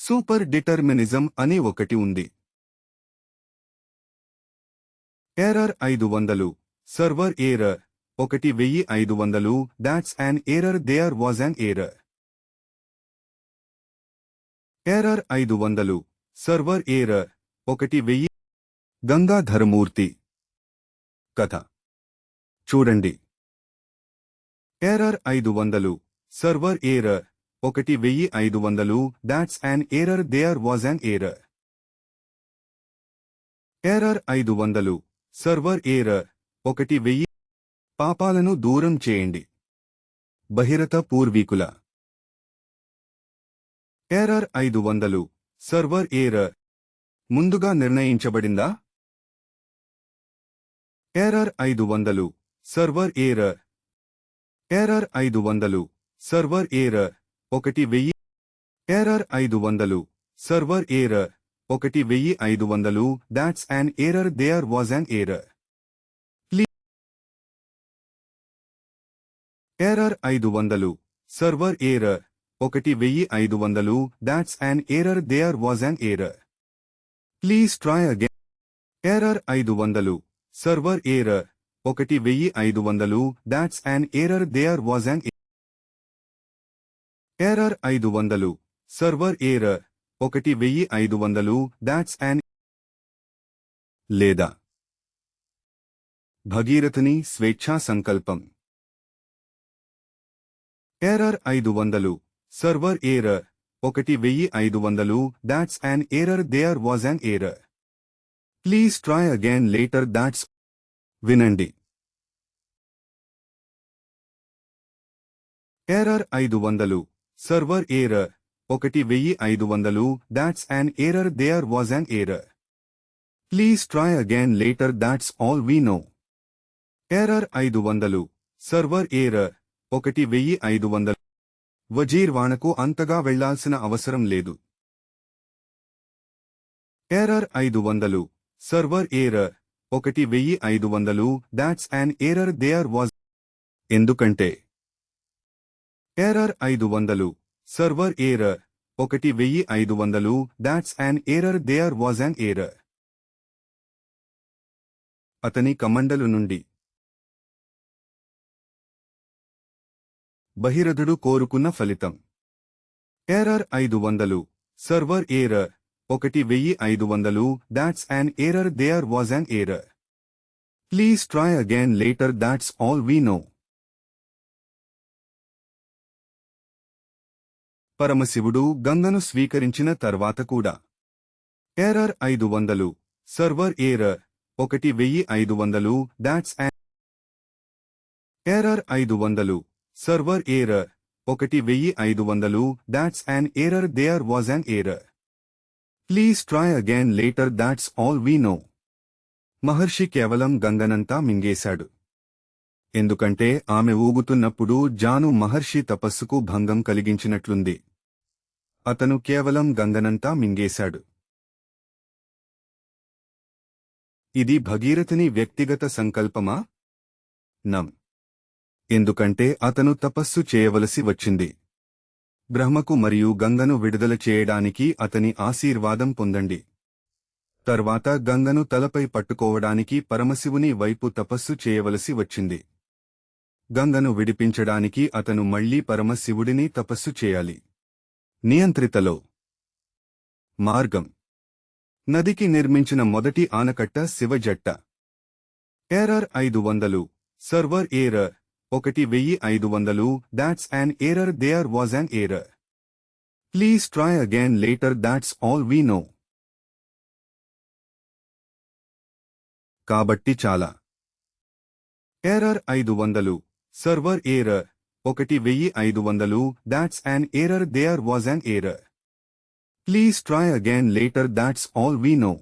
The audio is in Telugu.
సూపర్ డిటర్మినిజం అని ఒకటి ఉంది. Error 500 server error 1500 that's an error there was an error. Error 500 server error 1000. Gangadharamurthy కథ చూడండి. Error 500 server error 1500 that's an error there was an error. Error 500 server error 1000. పాపాలను దూరం చేయండి. బహిరత పూర్వీకుల ఎర్రర్ 500 సర్వర్ ఎర్రర్ ముందుగా నిర్ణయించబడిందా? Error 500 server error. Error 500 server error 1000. Error 500 server error 1500 that's an error there was an error. Error 500 server error 1500 that's an error there was an error. Please try again. Error 500 server error 1500 that's an error there was an error 500 server error 1500 that's an. లేదా భగీరథుని స్వేచ్ఛా సంకల్పం. Error 500 server error 1500 that's an error there was an error. Please try again later that's. వినండి. Error 500 server error 1500 that's an error there was an error. Please try again later that's all we know. Error 500 server error 1500. వజీర్వాణకు అంతగా వెళ్లాల్సిన అవసరం లేదు. Error 500 server error 1500 that's an error there was. ఎందుకంటే error 500 server error 1500 that's an error there was an error. అతని కమండలు నుండి బహిరథుడు కోరుకున్న ఫలితం. Error 500 server error 1500 that's an error there was an error. Please try again later that's all we know. పరమశివుడు గంగను స్వీకరించిన తర్వాత కూడా error 500 server error 1500 that's an error 500 server error 1500 that's an error there was an error. Please try again later that's all we know. మహర్షి కేవలం గంగనంతా మింగేశాడు. ఎందుకంటే ఆమె ఊగుతున్నప్పుడు జాను మహర్షి తపస్సుకు భంగం కలిగించినట్లుంది. అతను కేవలం గంగనంతా మింగేశాడు. ఇది భగీరథుని వ్యక్తిగత సంకల్పమా? నం. ఎందుకంటే అతను తపస్సు చేయవలసి వచ్చింది. బ్రహ్మకు మరియు గంగను విడుదల చేయడానికి అతని ఆశీర్వాదం పొందండి. తర్వాత గంగను తలపై పట్టుకోవడానికి పరమశివుని వైపు తపస్సు చేయవలసి వచ్చింది. గంగను విడిపించడానికి అతను మళ్లీ పరమశివుడిని తపస్సు చేయాలి. నియంత్రితలో మార్గం. నదికి నిర్మించిన మొదటి ఆనకట్ట శివజట్ట. Error 500 server error 1500 that's an error there was an error. Please try again later that's all we know. కాబట్టి చాలా. Error 500 server error 1500 that's an error there was an error. Please try again later that's all we no.